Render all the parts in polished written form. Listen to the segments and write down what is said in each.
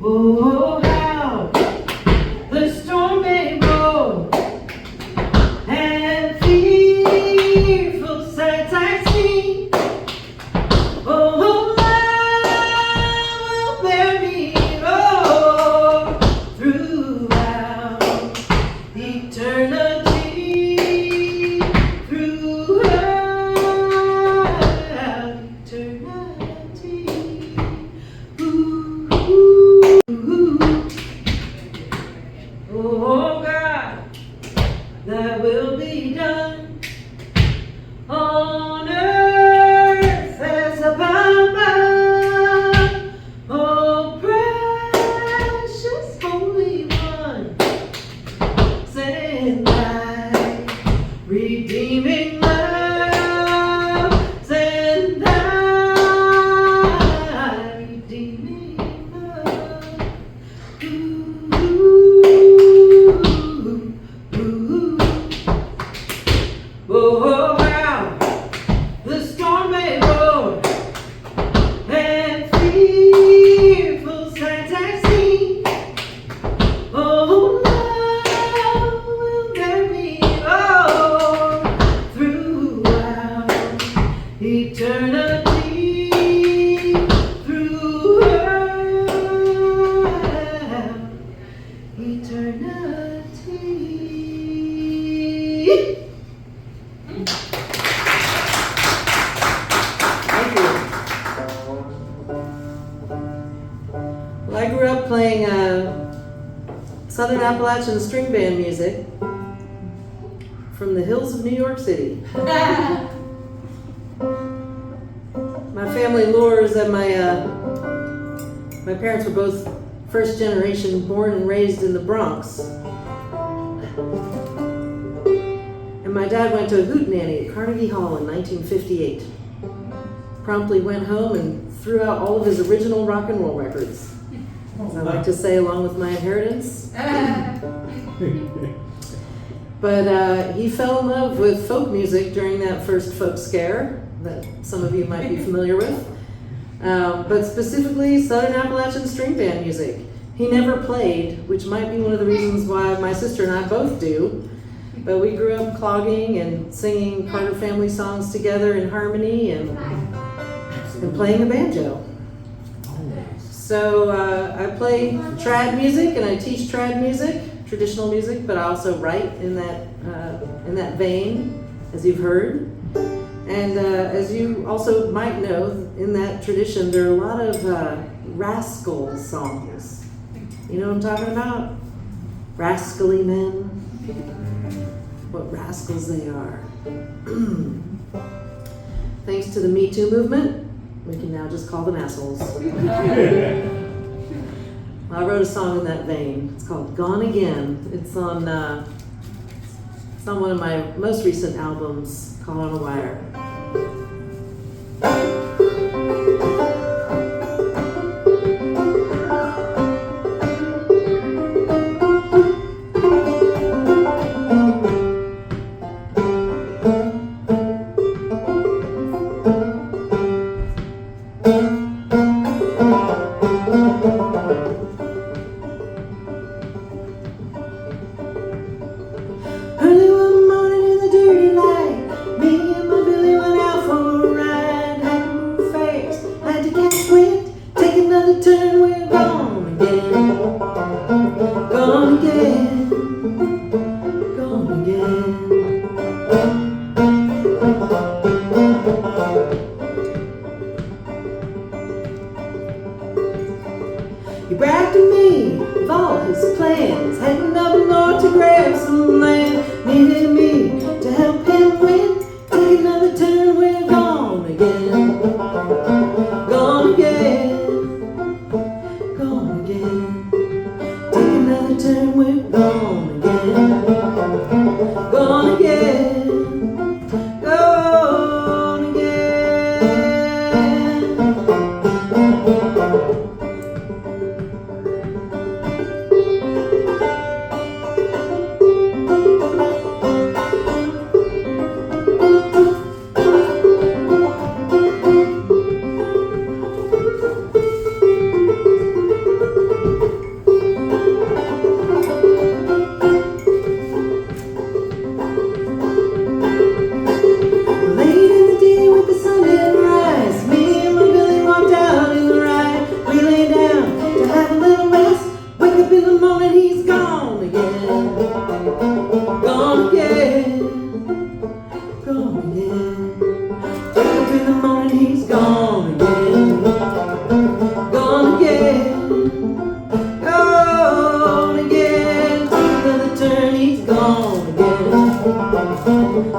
Oh, how the storm may roll, and fearful sights I see. Oh, love will bear me throughout eternity, throughout eternity. Ooh, ooh. Oh God, thy will be done on earth as above. Oh precious Holy One, send thy redeeming love, send thy redeeming love. Ooh, ooh, ooh. Oh, how the storm may roar, and fearful sights I see. Oh, love will bear me throughout eternity, throughout eternity. Thank you. Well, I grew up playing Southern Appalachian string band music from the hills of New York City. My family lures that my parents were both first generation born and raised in the Bronx. And my dad went to a hootenanny at Carnegie Hall in 1958. Promptly went home and threw out all of his original rock and roll records. As I like to say, along with my inheritance. But he fell in love with folk music during that first folk scare that some of you might be familiar with. But specifically Southern Appalachian string band music. He never played, which might be one of the reasons why my sister and I both do. But we grew up clogging and singing Carter family songs together in harmony and playing the banjo. So I play trad music and I teach trad music, traditional music, but I also write in that vein, as you've heard. And as you also might know, in that tradition, there are a lot of rascal songs. You know what I'm talking about? Rascally men. What rascals they are. Thanks to the Me Too movement, we can now just call them assholes. Well, I wrote a song in that vein. It's called Gone Again. It's on one of my most recent albums, Caught on a Wire. Early one morning in the dirty light, me and my Billy went out for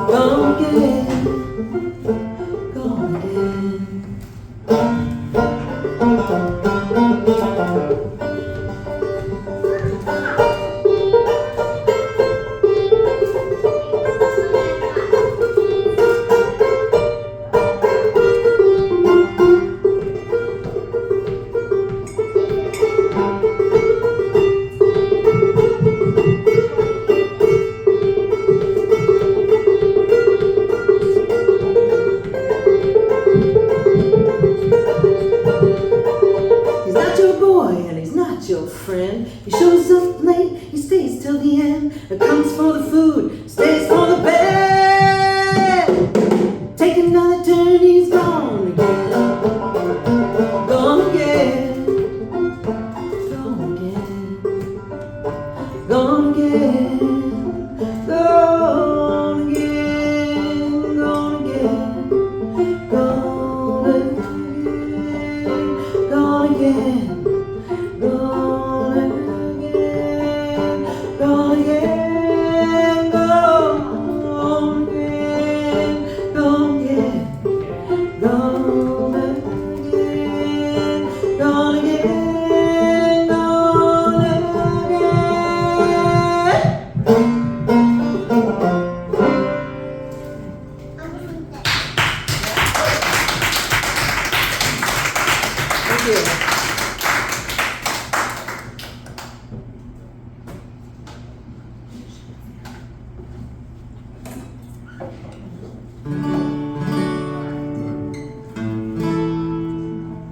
Gone again, gone again. He's not your boy and he's not your friend. He shows up late, he stays till the end. Comes for the food, stays for the bed. Take another turn, he's gone again. Gone again. Gone again. Gone again. Gone again. Gone again. Gone again. Gone again. Gone again. Gone again. Gone again. Gone again. Gone again. Gone again. Gone again. Thank you.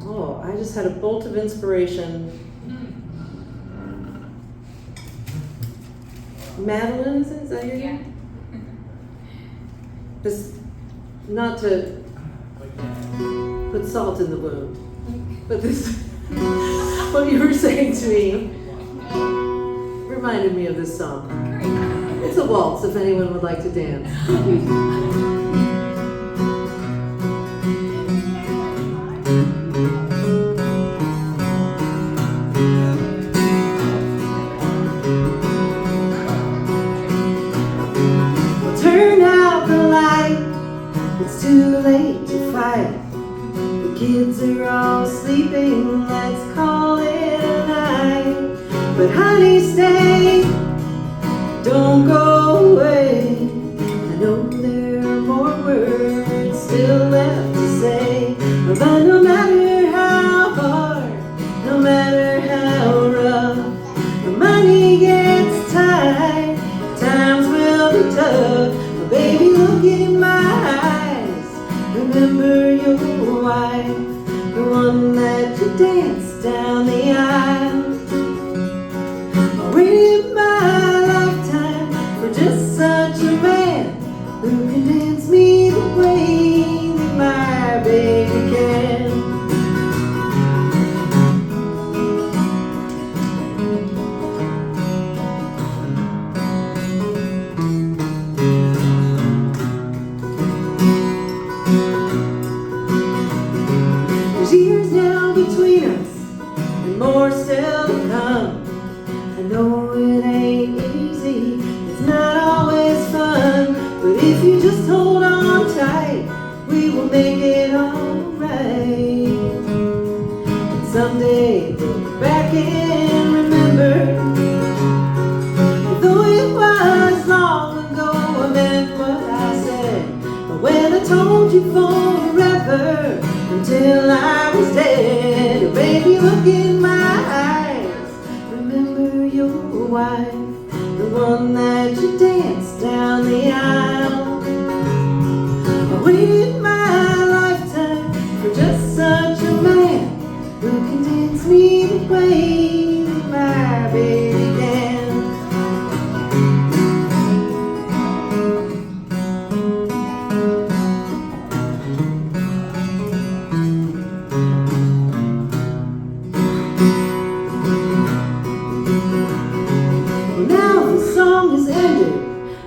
Oh, I just had a bolt of inspiration. Madeline, is that your name? Just not to put salt in the wound, but this, what you were saying to me, reminded me of this song. It's a waltz if anyone would like to dance. Turn out the light, it's too late to fight. The kids are all sleeping, let's call it a night. But honey, stay, don't go away. I know there are more words still left to say. But no matter how hard, no matter how rough, the money gets tight, times will be tough. But baby, look in my eyes, remember your wife, the one that you danced down the aisle. I waited my lifetime for just such a man who can dance me the way that my baby can. There's years now between us and more still to come. I know it ain't easy, it's not always fun, but if you just hold on tight, we will make it alright. And someday look back and remember, though it was long ago, I meant what I said. But when I told you forever, until I was dead, baby, look in my eyes, remember your wife, the one that you danced down the aisle. I waited my lifetime for just such a man who can dance me the way that my baby can.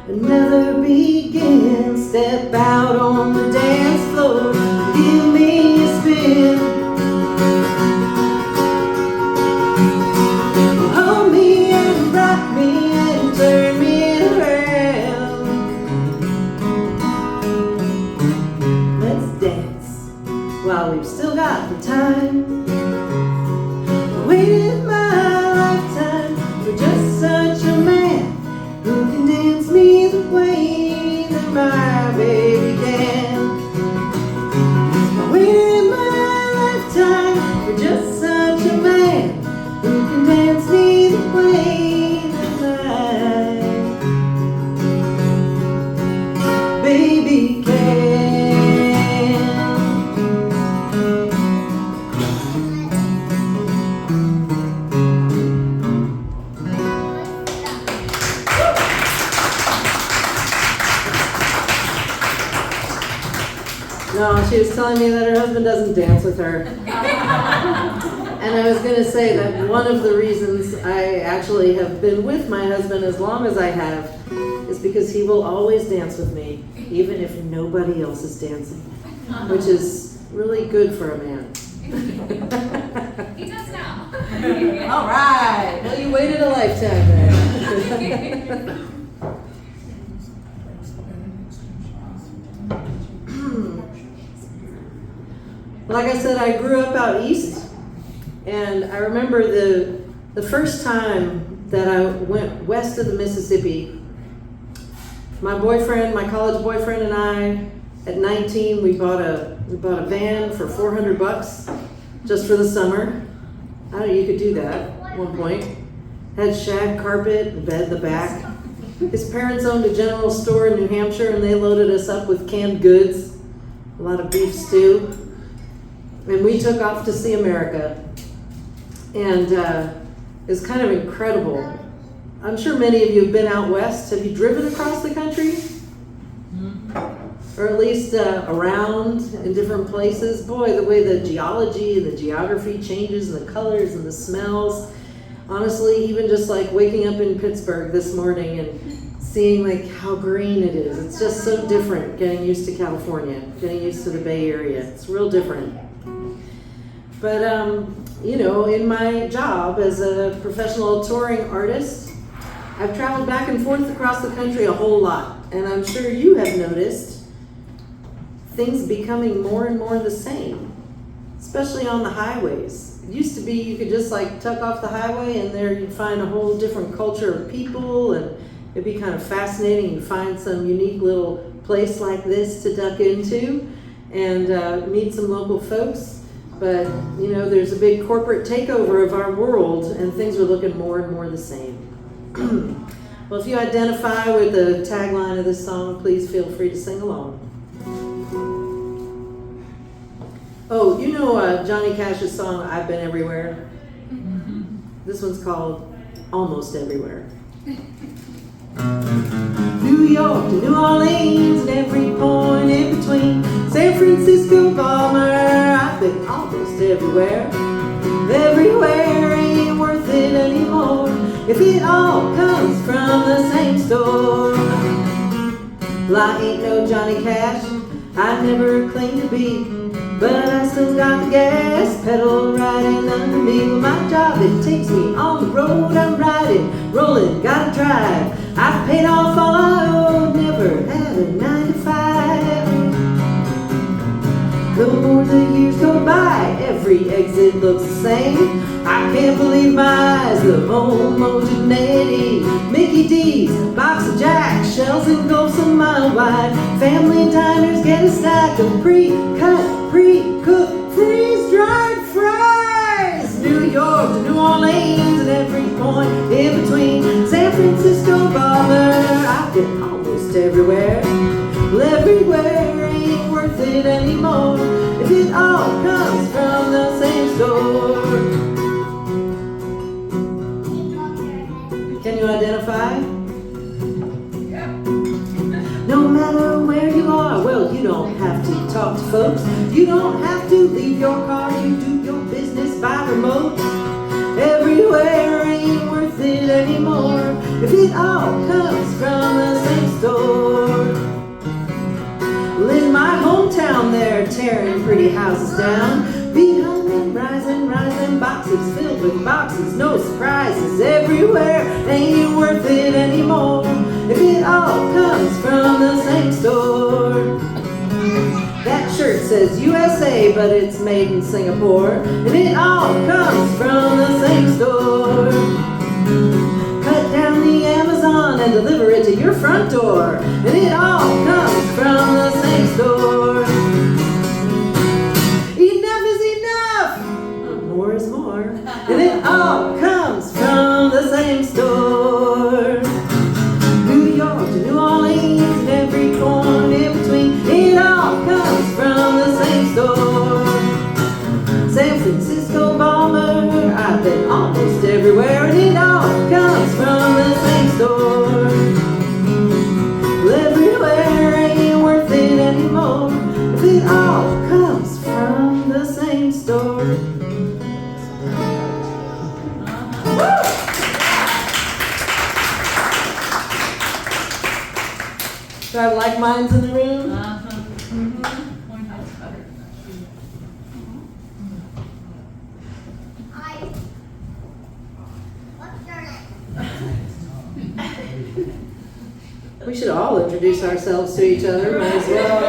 Another begin, step out on the dance floor, give me a spin. Hold me and rock me and turn me around. I've still got the time. I waited my lifetime for just such a man who can dance me the way that my baby can. I waited my lifetime for just such a man who can dance me the way that my baby can. No, she was telling me that her husband doesn't dance with her. And I was going to say that one of the reasons I actually have been with my husband as long as I have is because he will always dance with me, even if nobody else is dancing, which is really good for a man. He does now. All right. Well, you waited a lifetime there. Like I said, I grew up out east, and I remember the first time that I went west of the Mississippi. My boyfriend, my college boyfriend, and I, at 19, we bought a van for $400 just for the summer. I don't know, you could do that at one point. Had shag carpet, a bed in the back. His parents owned a general store in New Hampshire, and they loaded us up with canned goods, a lot of beef stew. And we took off to see America. And it's kind of incredible. I'm sure many of you have been out west. Have you driven across the country? Or at least around in different places? Boy, the way the geology and the geography changes, and the colors and the smells. Honestly, even just like waking up in Pittsburgh this morning and seeing like how green it is. It's just so different getting used to California, getting used to the Bay Area. It's real different. But, you know, in my job as a professional touring artist, I've traveled back and forth across the country a whole lot. And I'm sure you have noticed things becoming more and more the same, especially on the highways. It used to be you could just like tuck off the highway and there you'd find a whole different culture of people, and it'd be kind of fascinating. You'd find some unique little place like this to duck into and meet some local folks. But, you know, there's a big corporate takeover of our world, and things are looking more and more the same. Well, if you identify with the tagline of this song, please feel free to sing along. Oh, you know Johnny Cash's song, I've Been Everywhere? This one's called Almost Everywhere. New York to New Orleans and every point in between. San Francisco, Balmer, I've been almost everywhere. Everywhere ain't worth it anymore if it all comes from the same store. Well, I ain't no Johnny Cash, I never claimed to be, but I still got the gas pedal riding under me. Well, my job, it takes me on the road. I'm riding, rolling, gotta drive. I've paid off all I owed, never had a 9 to 5. The more the years go by, every exit looks the same. I can't believe my eyes, the homogeneity. Mickey D's, box of Jack, shells and gulfs a mile wide. Family diners get a stack of pre-cut, pre-cooked, freeze-dried fries. New York to New Orleans and every point in between. San Francisco, Balmer, I've been almost everywhere. Well, everywhere ain't worth it anymore if it all comes from the same store. Can you identify? No matter where you are, well, you don't have to talk to folks. You don't have to leave your car, you do your business by remote. Everywhere ain't worth it anymore if it all comes from the same store. Well, in my hometown they're tearing pretty houses down. Behind them rising boxes filled with boxes, no surprises. Everywhere ain't worth it anymore if it all comes from the same store. That shirt says USA, but it's made in Singapore, and it all comes from the same store. Cut down the Amazon and deliver it to your front door, and it all comes from the same store. Enough is enough, more is more, and it all comes from the same store. New York to New Orleans and every corner in between, it all comes from the same store. San Francisco bomber, I've been almost everywhere, and it all comes from the same store. Well, everywhere ain't worth it anymore if it all comes from the same store. Do I have like minds in the room? We should all introduce ourselves to each other, might as well.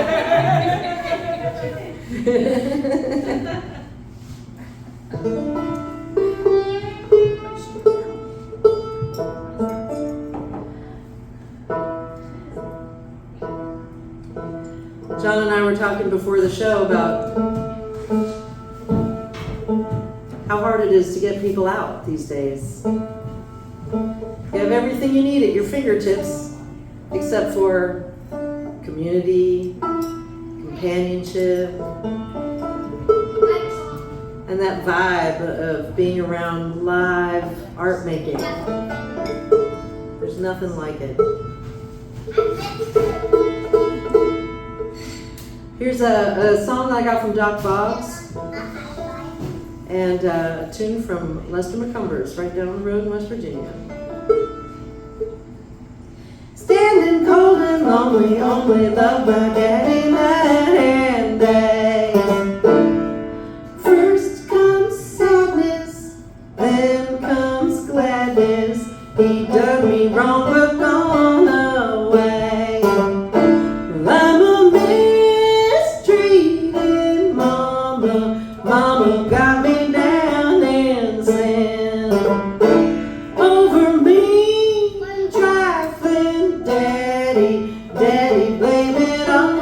John and I were talking before the show about how hard it is to get people out these days. You have everything you need at your fingertips, except for community, companionship, and that vibe of being around live art making. There's nothing like it. Here's a song that I got from Doc Bob's, and a tune from Lester McCumbers, right down the road in West Virginia. Standing cold and lonely, only loved by Daddy night and day. First comes sadness, then comes gladness. He dug me wrong but gone away. Well, I'm a mistreated mama. Mama got me down in sin. Over me, trifling daddy, daddy blame it on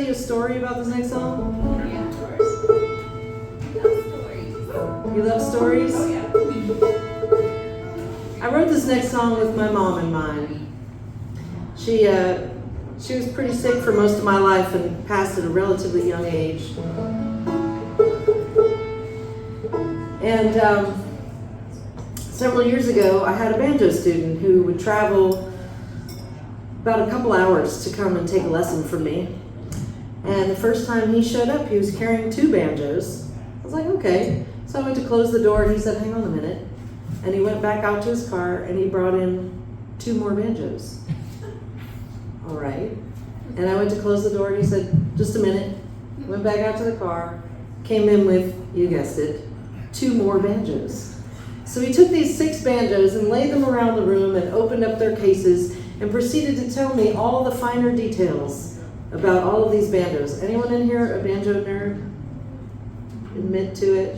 you a story about this next song? Yeah, of course. Love stories. You love stories? Oh, yeah. I wrote this next song with my mom in mind. She was pretty sick for most of my life and passed at a relatively young age. And several years ago, I had a banjo student who would travel about a couple hours to come and take a lesson from me. And the first time he showed up, he was carrying 2 banjos. I was like, okay. So I went to close the door and he said, hang on a minute. And he went back out to his car and he brought in 2 more banjos. All right. And I went to close the door and he said, just a minute. Went back out to the car, came in with, you guessed it, 2 more banjos. So he took these 6 banjos and laid them around the room and opened up their cases and proceeded to tell me all the finer details about all of these banjos. Anyone in here a banjo nerd? Admit to it?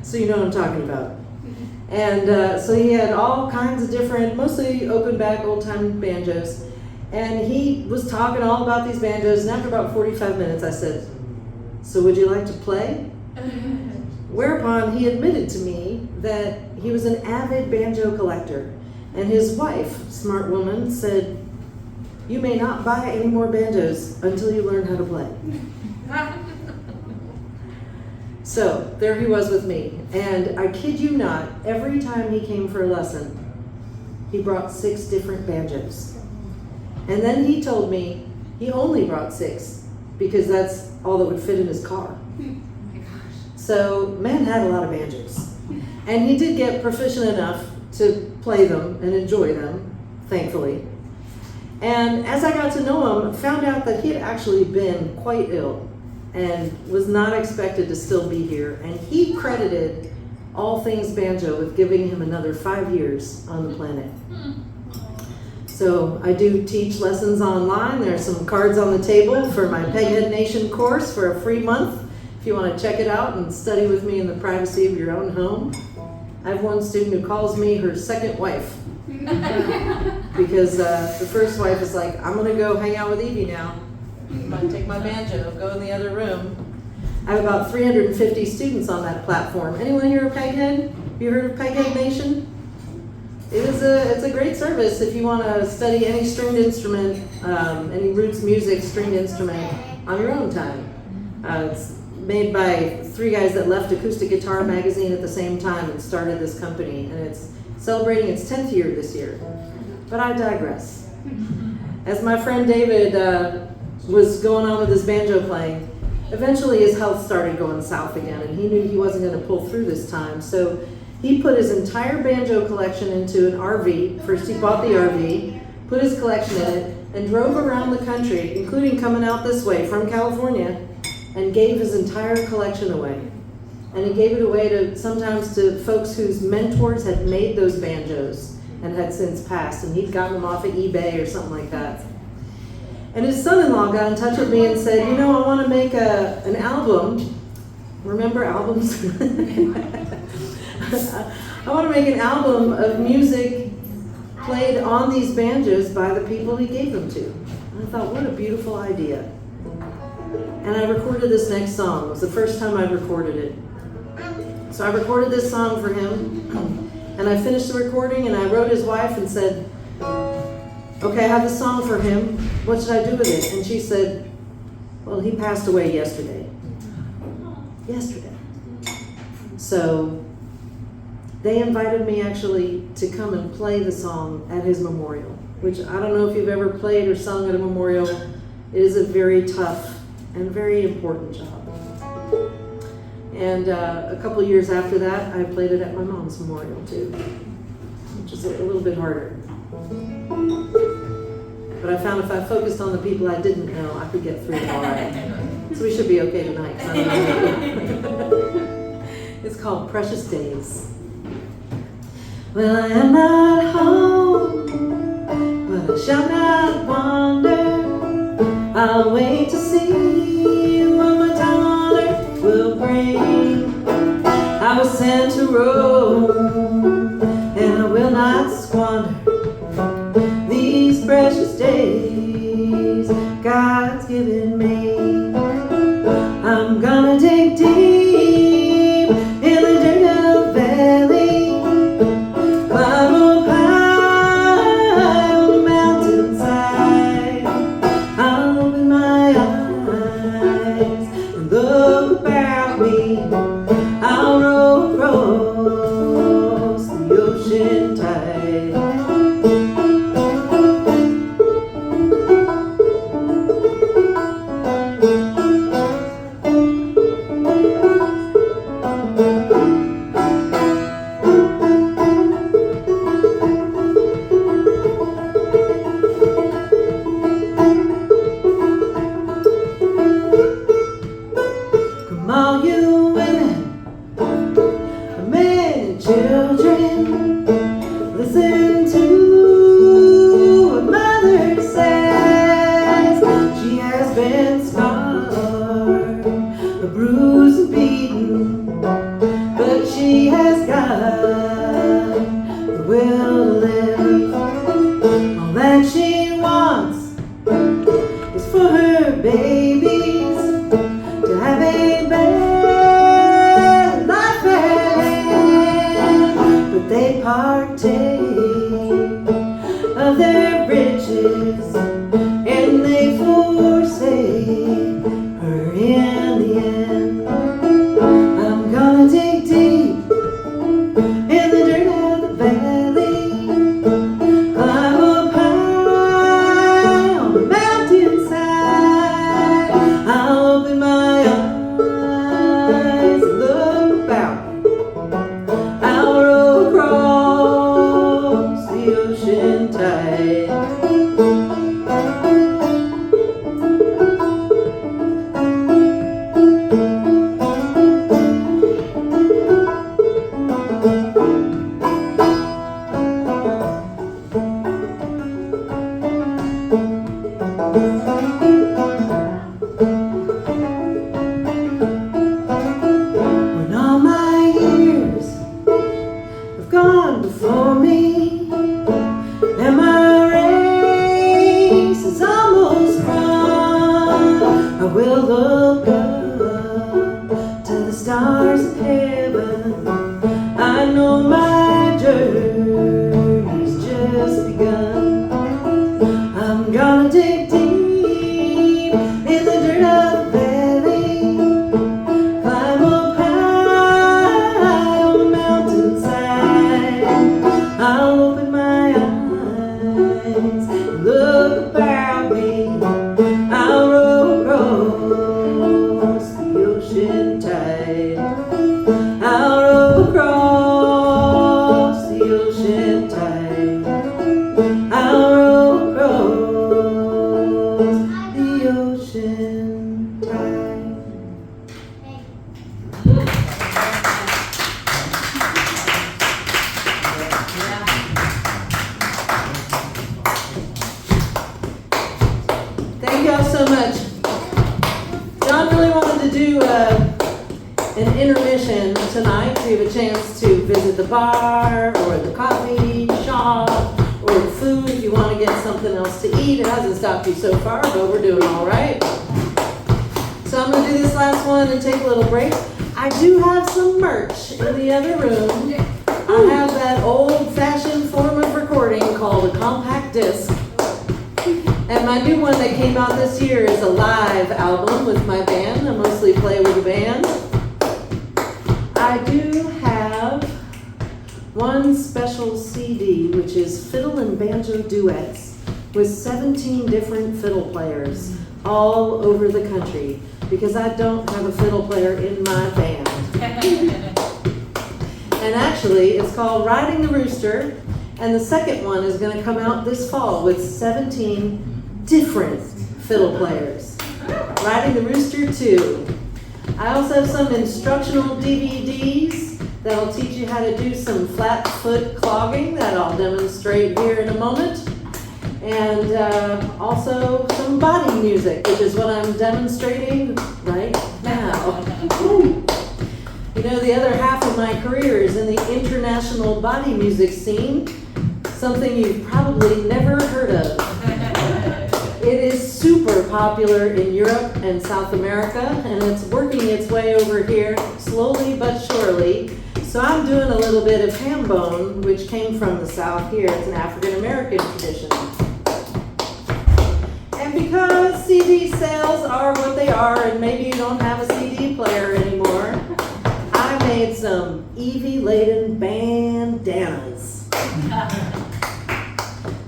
So you know what I'm talking about. And so he had all kinds of different, mostly open back old time banjos. And he was talking all about these banjos, and after about 45 minutes I said, so would you like to play? Whereupon he admitted to me that he was an avid banjo collector. And his wife, smart woman, said, you may not buy any more banjos until you learn how to play. So there he was with me, and I kid you not, every time he came for a lesson, he brought 6 different banjos. And then he told me he only brought 6 because that's all that would fit in his car. Oh my gosh. So man had a lot of banjos. And he did get proficient enough to play them and enjoy them, thankfully. And as I got to know him, found out that he had actually been quite ill and was not expected to still be here. And he credited all things banjo with giving him another 5 years on the planet. So I do teach lessons online. There are some cards on the table for my Peghead Nation course for a free month if you want to check it out and study with me in the privacy of your own home. I have one student who calls me her second wife because the first wife is like, I'm going to go hang out with Evie now. I'm going to take my banjo, go in the other room. I have about 350 students on that platform. Anyone here a Peghead? Have you heard of Peghead Nation? It's a great service if you want to study any stringed instrument, any roots music stringed instrument on your own time. It's made by 3 guys that left Acoustic Guitar magazine at the same time and started this company, and it's celebrating its 10th year this year. But I digress. As my friend David was going on with his banjo playing, eventually his health started going south again, and he knew he wasn't going to pull through this time. So he put his entire banjo collection into an RV. First he bought the RV, put his collection in it, and drove around the country, including coming out this way from California, and gave his entire collection away. And he gave it away sometimes to folks whose mentors had made those banjos and had since passed, and he'd gotten them off of eBay or something like that. And his son-in-law got in touch with me and said, you know, I want to make an album. Remember albums? I want to make an album of music played on these banjos by the people he gave them to. And I thought, what a beautiful idea. And I recorded this next song. It was the first time I'd recorded it. So I recorded this song for him, and I finished the recording, and I wrote his wife and said, okay, I have this song for him. What should I do with it? And she said, well, he passed away yesterday. Yesterday. So they invited me actually to come and play the song at his memorial, which I don't know if you've ever played or sung at a memorial. It is a very tough and very important job. And a couple years after that, I played it at my mom's memorial too, which is a little bit harder. But I found if I focused on the people I didn't know, I could get through it all right. So we should be okay tonight. It's called Precious Days. Well, I am not home, but I shall not wander. I'll wait to see what my time on earth will bring. I was sent to roam, and I will not squander these precious days. dig deep in the dirt of the valley, climb up high on the mountainside. I'll open my eyes and look about me. I'll row across the ocean tide. Come all you women, men and children, listen to what mother says. She has been scarred, bruised and beaten, but she has got the will to live. All that she wants is for her babies to have a better life ahead, but they partake of their riches and they forsake her in the end. I'm gonna dig deep in the dirt of the valley, climb up high on the mountainside. I'll open my eyes and look about me. I'll row across the ocean tide. When all my years have gone before me and my race is almost run, I will look up to the stars of heaven. I know my journey's just begun. I'm gonna dig deep in the dirt of the valley, climb up high on the mountainside. I'll open my eyes and look about me. I'll row across the ocean tide. I'll row across the ocean tide. I'll row across the ocean tide. Thank y'all so much. John really wanted to do an intermission tonight so you have a chance to visit the bar or the coffee shop or the food if you want to get something else to eat. It hasn't stopped you so far, but we're doing all right. So I'm going to do this last one and take a little break. I do have some merch in the other room. I have that old-fashioned form of recording called a compact disc. And my new one that came out this year is a live album with my band. I mostly play with a band. I do have one special CD, which is fiddle and banjo duets with 17 different fiddle players all over the country, because I don't have a fiddle player in my band. And actually, it's called Riding the Rooster, and the second one is going to come out this fall with 17 different fiddle players. Riding the Rooster 2. I also have some instructional DVDs that'll teach you how to do some flat foot clogging that I'll demonstrate here in a moment. And also some body music, which is what I'm demonstrating right now. You know, the other half of my career is in the international body music scene, something you've probably never heard of. It is super popular in Europe and South America, and it's working its way over here slowly but surely. So I'm doing a little bit of ham bone, which came from the South here. It's an African American tradition. And because CD sales are what they are, and maybe you don't have a CD player anymore, I made some Evie Ladin bandanas.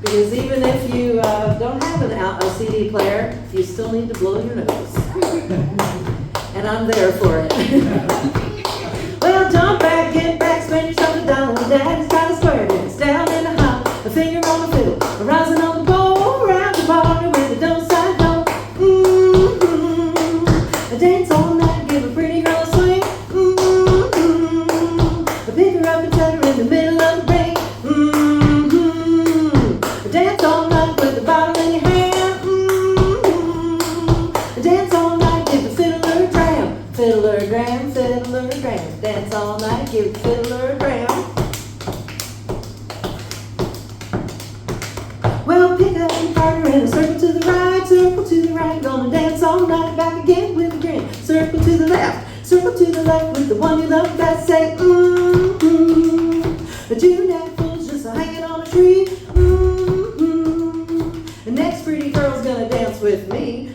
Because even if you don't have a CD player, you still need to blow your nose. And I'm there for it. Well, jump back, get back, spend yourself a dollar. Daddy's got a square dance down in the hall. A finger on the fiddle, a rising on the bowl, around the party with a don't side no. A dance all night, give a pretty girl a swing. A pick her up and set her in the middle of the ring. Dance all night with the bottle in your hand. Dance all night, give the fiddler a dram. Fiddler dram, fiddler dram. Dance all night, give the fiddler a dram. Well, pick up your partner in a circle to the right, circle to the right. Gonna dance all night, back again with a grin. Circle to the left with the one you love best. Say, A June apple's just hanging on a tree. The next pretty girl's gonna dance with me.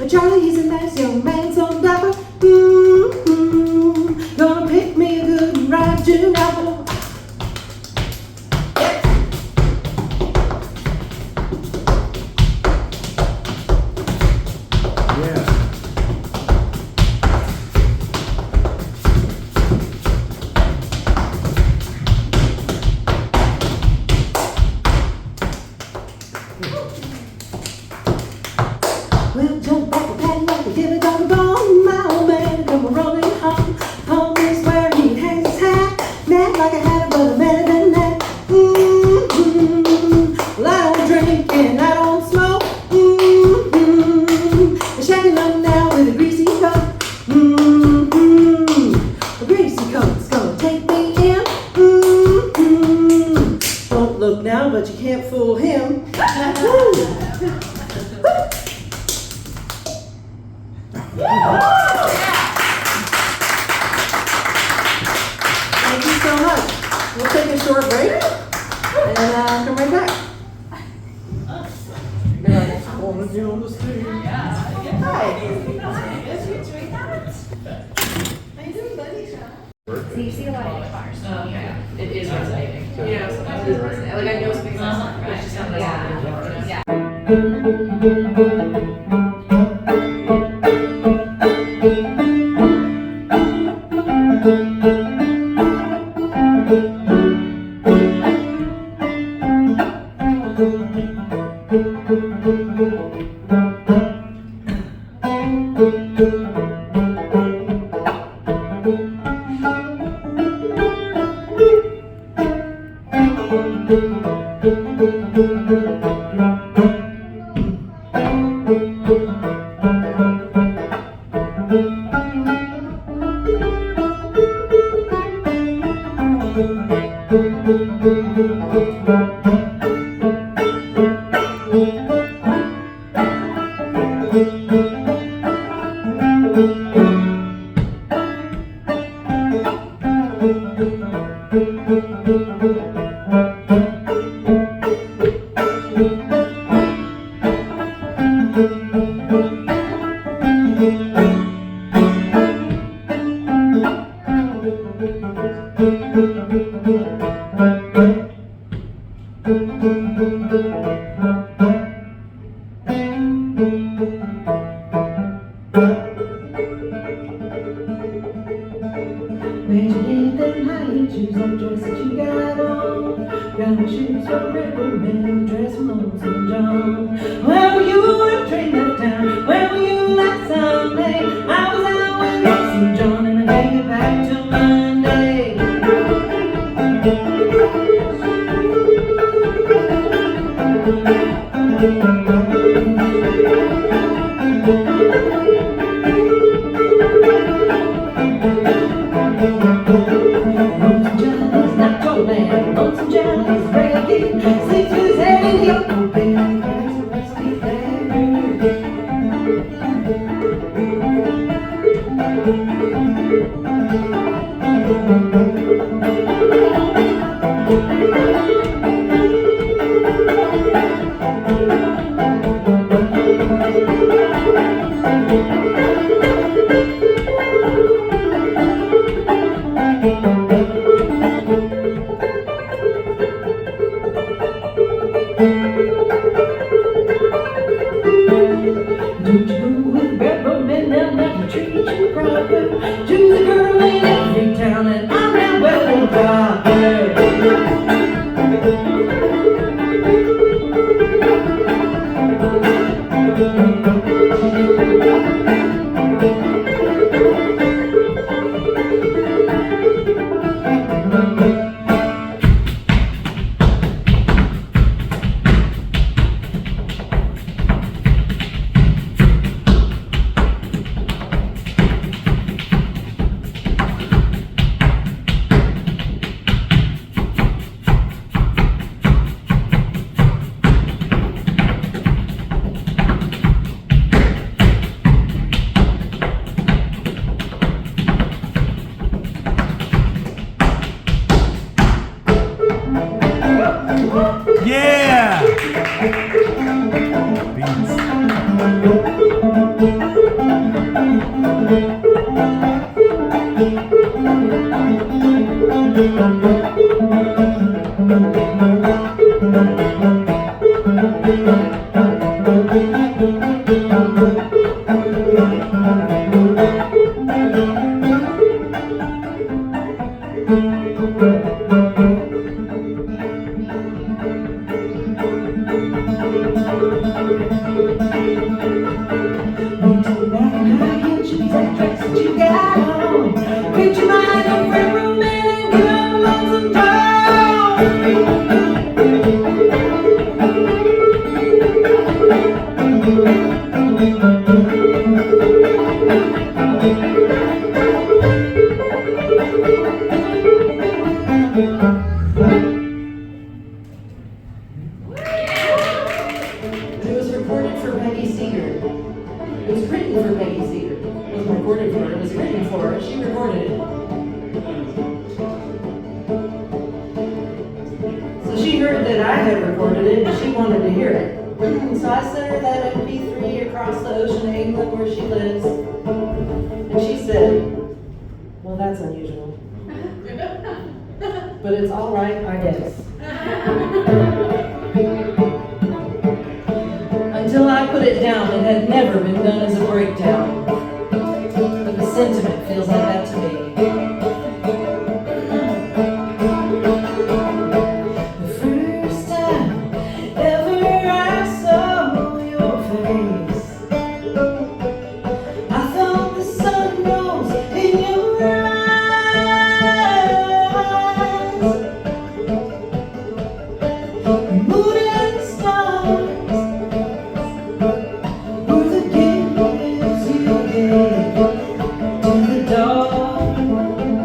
Charlie, he's a nice young man, so dapper. Gonna pick me a good and ripe June apple. Yep. Yeah. Well, jump back and pat like a give a dog a bone. My old man come rolling home. Home is where he hangs his hat. Mad like a hatter, but I'm better than that. Well, I don't drink and I don't smoke. I'm shacking up now with a greasy coat. A greasy coat's gonna take me in. Don't look now, but you can't fool him. Thank you so much. We'll take a short break and come right back. Hi. So you see a lot of bars. Okay, it is resonating. Yeah, sometimes it is resonating. Like I know it's because it's just not resonating. Yeah. Where'd you get them high heel shoes and dress that you got on? Brown shoes from Red Bull and dress from Lonesome John. Where were you on a train left town? Where were you last Sunday? I was out with Lonesome John and I can't get back till Monday. Lonesome John is not your man. Lonesome John is reggae. Sleeps with his head in the open. To the door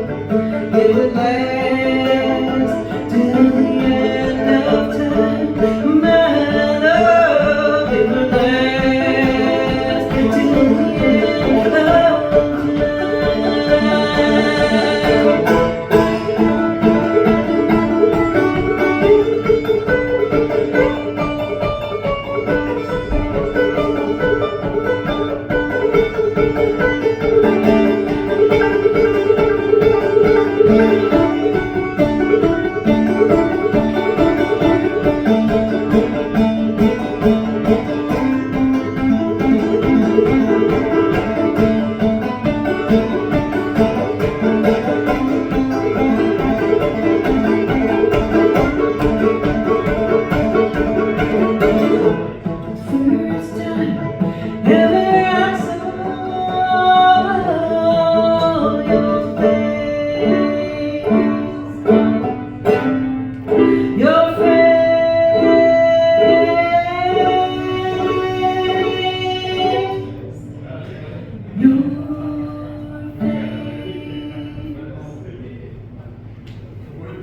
it would last till the end of time. My love, it would last till the end of time.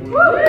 Woo!